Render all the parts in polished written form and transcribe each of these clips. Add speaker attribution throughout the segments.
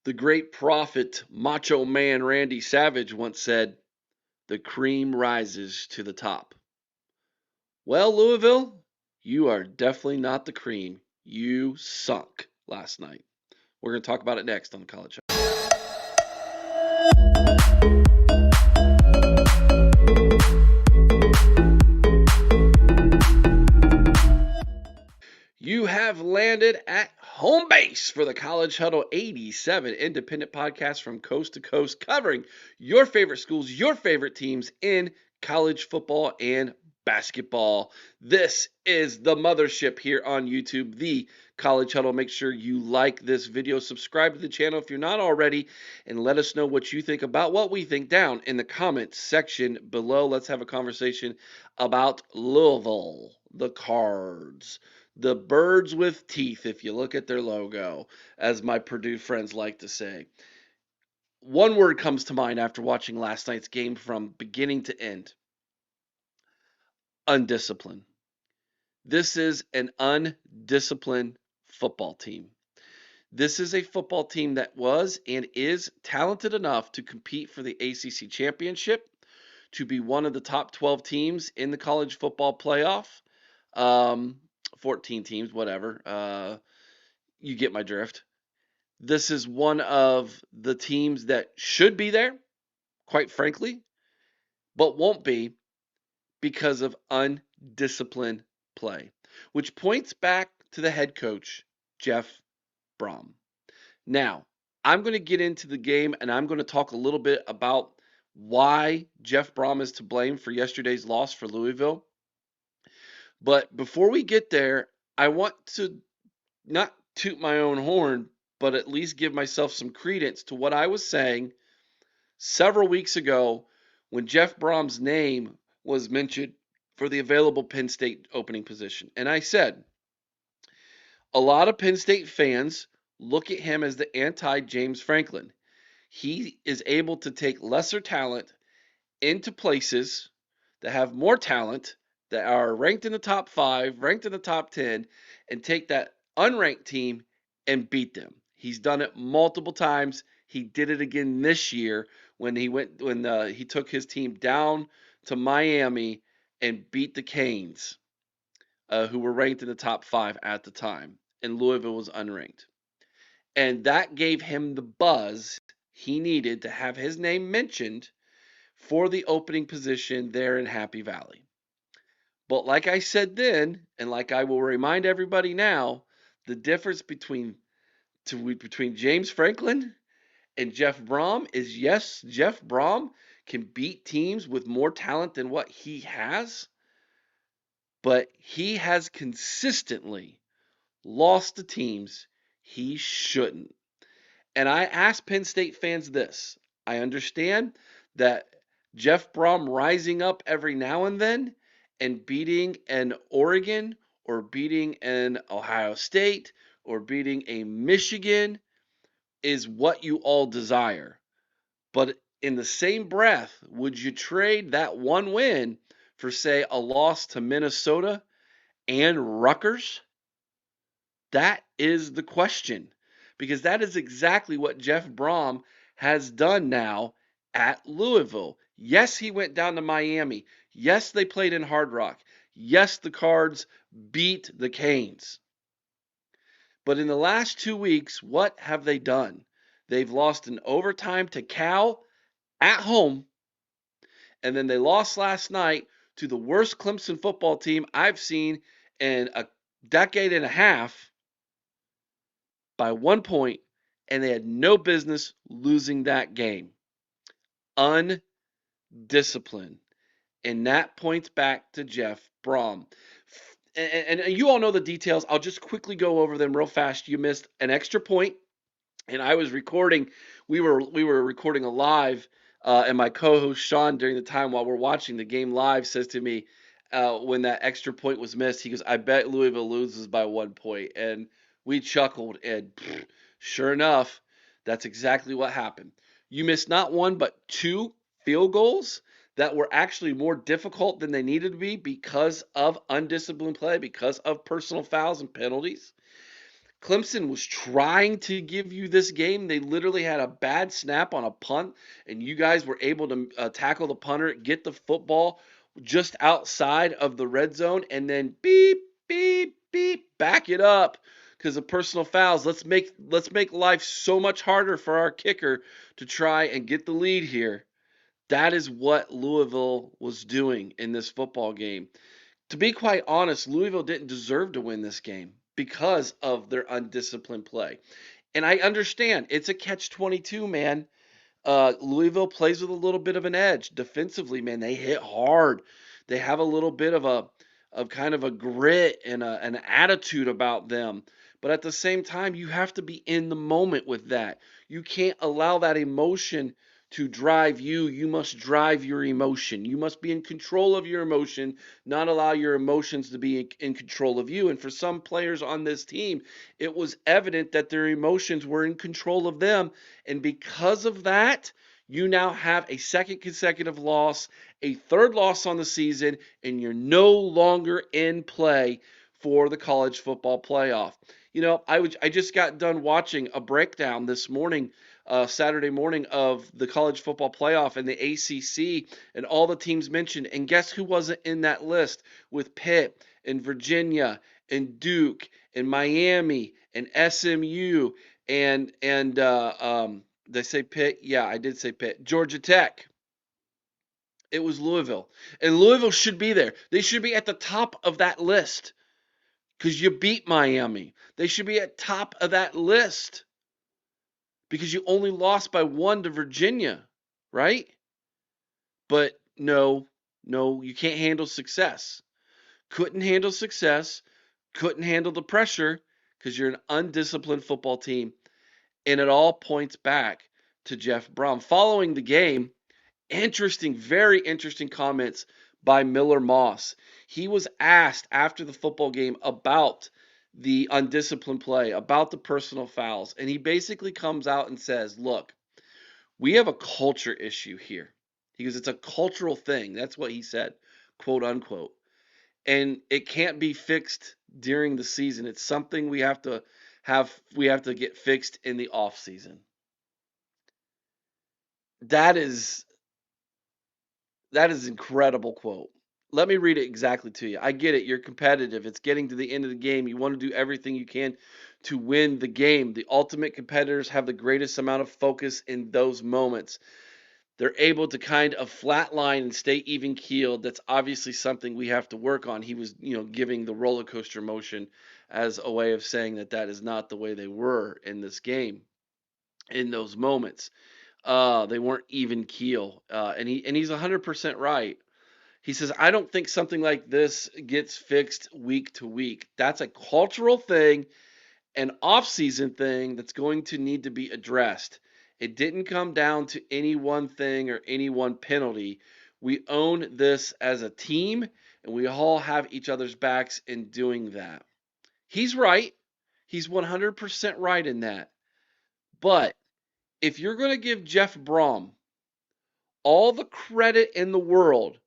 Speaker 1: The great prophet, Macho Man Randy Savage once said, "The cream rises to the top." Well, Louisville, you are definitely not the cream. You sunk last night. We're going to talk about it next on the College Huddle. You have landed at home base for the College Huddle 87 independent podcast from coast to coast, covering your favorite schools, your favorite teams in college football and basketball. This is the mothership here on YouTube, the College Huddle. Make sure you like this video, subscribe to the channel if you're not already, and let us know what you think about what we think down in the comments section below. Let's have a conversation about Louisville, the Cards. The birds with teeth, if you look at their logo, as my Purdue friends like to say. One word comes to mind after watching last night's game from beginning to end: undisciplined. This is an undisciplined football team. This is a football team that was and is talented enough to compete for the ACC championship, to be one of the top 12 teams in the college football playoff. 14 teams, whatever. You get my drift. This is one of the teams that should be there, quite frankly, but won't be because of undisciplined play, which points back to the head coach, Jeff Brom. Now, I'm going to get into the game and I'm going to talk a little bit about why Jeff Brom is to blame for yesterday's loss for Louisville. But before we get there, I want to not toot my own horn, but at least give myself some credence to what I was saying several weeks ago when Jeff Brom's name was mentioned for the available Penn State opening position. And I said, a lot of Penn State fans look at him as the anti-James Franklin. He is able to take lesser talent into places that have more talent, that are ranked in the top 5, ranked in the top 10, and take that unranked team and beat them. He's done it multiple times. He did it again this year when he took his team down to Miami and beat the Canes, who were ranked in the top 5 at the time, and Louisville was unranked. And that gave him the buzz he needed to have his name mentioned for the opening position there in Happy Valley. But like I said then, and like I will remind everybody now, the difference between James Franklin and Jeff Brom is, yes, Jeff Brom can beat teams with more talent than what he has, but he has consistently lost to teams he shouldn't. And I ask Penn State fans this. I understand that Jeff Brom rising up every now and then and beating an Oregon or beating an Ohio State or beating a Michigan is what you all desire. But in the same breath, would you trade that one win for, say, a loss to Minnesota and Rutgers? That is the question, because that is exactly what Jeff Brom has done now at Louisville. Yes, he went down to Miami. Yes, they played in Hard Rock. Yes, the Cards beat the Canes. But in the last 2 weeks, what have they done? They've lost in overtime to Cal at home, and then they lost last night to the worst Clemson football team I've seen in a decade and a half by 1 point, and they had no business losing that game. Undisciplined. And that points back to Jeff Brom. And you all know the details. I'll just quickly go over them real fast. You missed an extra point, and I was recording. We were recording a live, and my co-host Sean, during the time while we're watching the game live, says to me, when that extra point was missed, he goes, "I bet Louisville loses by 1 point." And we chuckled, and sure enough, that's exactly what happened. You missed not one but 2 field goals that were actually more difficult than they needed to be because of undisciplined play, because of personal fouls and penalties. Clemson was trying to give you this game. They literally had a bad snap on a punt, and you guys were able to tackle the punter, get the football just outside of the red zone, and then beep, beep, beep, back it up because of personal fouls. Let's make life so much harder for our kicker to try and get the lead here. That is what Louisville was doing in this football game. To be quite honest, Louisville didn't deserve to win this game because of their undisciplined play. And I understand it's a catch-22, man. Louisville plays with a little bit of an edge defensively, man. They hit hard. They have a little bit of kind of a grit and an attitude about them. But at the same time, you have to be in the moment with that. You can't allow that emotion to drive you. You must drive your emotion. You must be in control of your emotion, not allow your emotions to be in control of you. And for some players on this team, it was evident that their emotions were in control of them. And because of that, you now have a second consecutive loss, a third loss on the season, and you're no longer in play for the college football playoff. I just got done watching a breakdown this morning, Saturday morning, of the college football playoff and the ACC and all the teams mentioned. And guess who wasn't in that list with Pitt and Virginia and Duke and Miami and SMU and did I say Pitt? Yeah, I did say Pitt. Georgia Tech. It was Louisville. And Louisville should be there. They should be at the top of that list because you beat Miami. They should be at top of that list because you only lost by 1 to Virginia, right? But no, no, you can't handle success. Couldn't handle success, couldn't handle the pressure because you're an undisciplined football team. And it all points back to Jeff Brom. Following the game, interesting, very interesting comments by Miller Moss. He was asked after the football game about the undisciplined play, about the personal fouls, and he basically comes out and says, look, we have a culture issue here. He goes, it's a cultural thing. That's what he said, quote unquote. And it can't be fixed during the season. It's something we have to get fixed in the off season. That is incredible quote. Let me read it exactly to you. I get it. You're competitive. It's getting to the end of the game. You want to do everything you can to win the game. The ultimate competitors have the greatest amount of focus in those moments. They're able to kind of flatline and stay even keeled. That's obviously something we have to work on. He was, giving the roller coaster motion as a way of saying that is not the way they were in this game in those moments. They weren't even keel, and he's 100% right. He says, I don't think something like this gets fixed week to week. That's a cultural thing, an off-season thing that's going to need to be addressed. It didn't come down to any one thing or any one penalty. We own this as a team, and we all have each other's backs in doing that. He's right. He's 100% right in that. But if you're going to give Jeff Brom all the credit in the world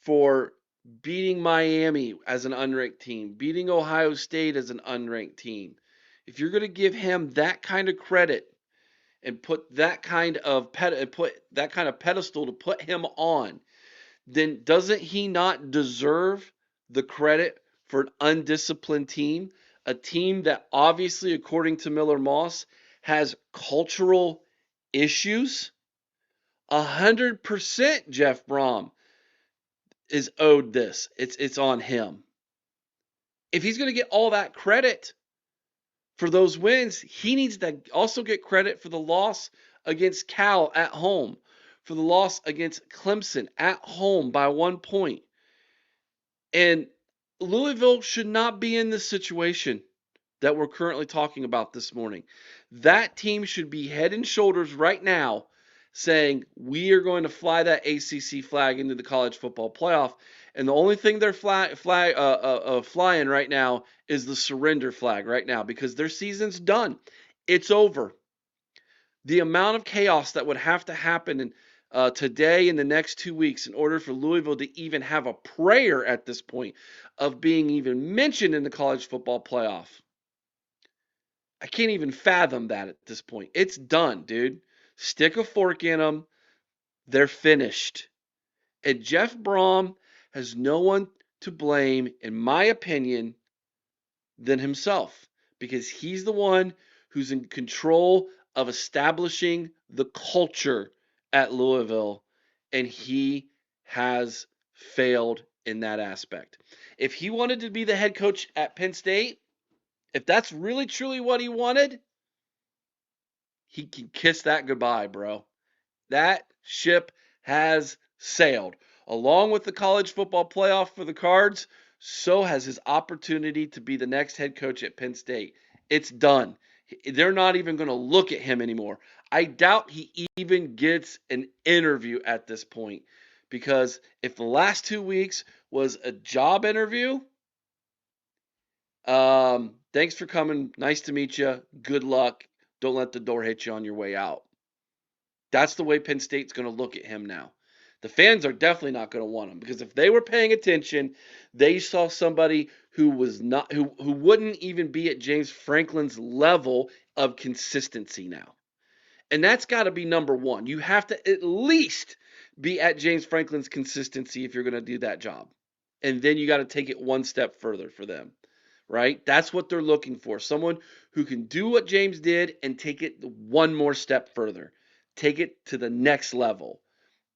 Speaker 1: for beating Miami as an unranked team, beating Ohio State as an unranked team, if you're going to give him that kind of credit and put that kind of pedestal to put him on, then doesn't he not deserve the credit for an undisciplined team, a team that obviously, according to Miller Moss, has cultural issues? 100% Jeff Brom is owed this. It's on him. If he's going to get all that credit for those wins, he needs to also get credit for the loss against Cal at home, for the loss against Clemson at home by 1 point. And Louisville should not be in this situation that we're currently talking about this morning. That team should be head and shoulders right now saying, we are going to fly that ACC flag into the college football playoff. And the only thing they're flying right now is the surrender flag right now because their season's done. It's over. The amount of chaos that would have to happen today and the next 2 weeks in order for Louisville to even have a prayer at this point of being even mentioned in the college football playoff I can't even fathom that at this point. It's done, dude. Stick a fork in them. They're finished. And Jeff Brom has no one to blame, in my opinion, than himself, because he's the one who's in control of establishing the culture at Louisville, and he has failed in that aspect. If he wanted to be the head coach at Penn State, if that's really truly what he wanted, he can kiss that goodbye, bro. That ship has sailed. Along with the college football playoff for the Cards, so has his opportunity to be the next head coach at Penn State. It's done. They're not even going to look at him anymore. I doubt he even gets an interview at this point, because if the last 2 weeks was a job interview, thanks for coming. Nice to meet you. Good luck. Don't let the door hit you on your way out. That's the way Penn State's going to look at him now. The fans are definitely not going to want him, because if they were paying attention, they saw somebody who was not who wouldn't even be at James Franklin's level of consistency now. And that's got to be number one. You have to at least be at James Franklin's consistency if you're going to do that job. And then you got to take it one step further for them, right? That's what they're looking for. Someone who can do what James did and take it one more step further. Take it to the next level.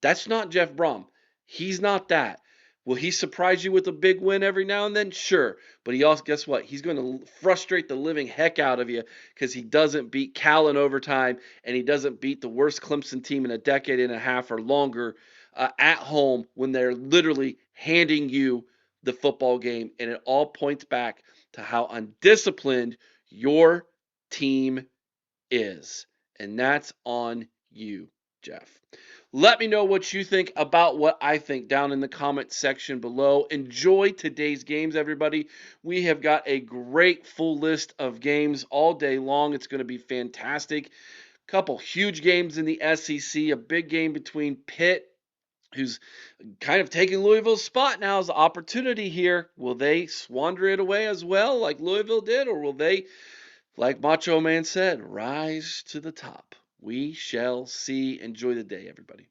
Speaker 1: That's not Jeff Brom. He's not that. Will he surprise you with a big win every now and then? Sure. But he also, guess what? He's going to frustrate the living heck out of you, because he doesn't beat Cal in overtime, and he doesn't beat the worst Clemson team in a decade and a half or longer at home, when they're literally handing you the football game. And it all points back to how undisciplined your team is. And that's on you, Jeff. Let me know what you think about what I think down in the comment section below. Enjoy today's games, everybody. We have got a great full list of games all day long. It's going to be fantastic. Couple huge games in the SEC, a big game between Pitt, who's kind of taking Louisville's spot now as an opportunity here. Will they squander it away as well like Louisville did, or will they, like Macho Man said, rise to the top? We shall see. Enjoy the day, everybody.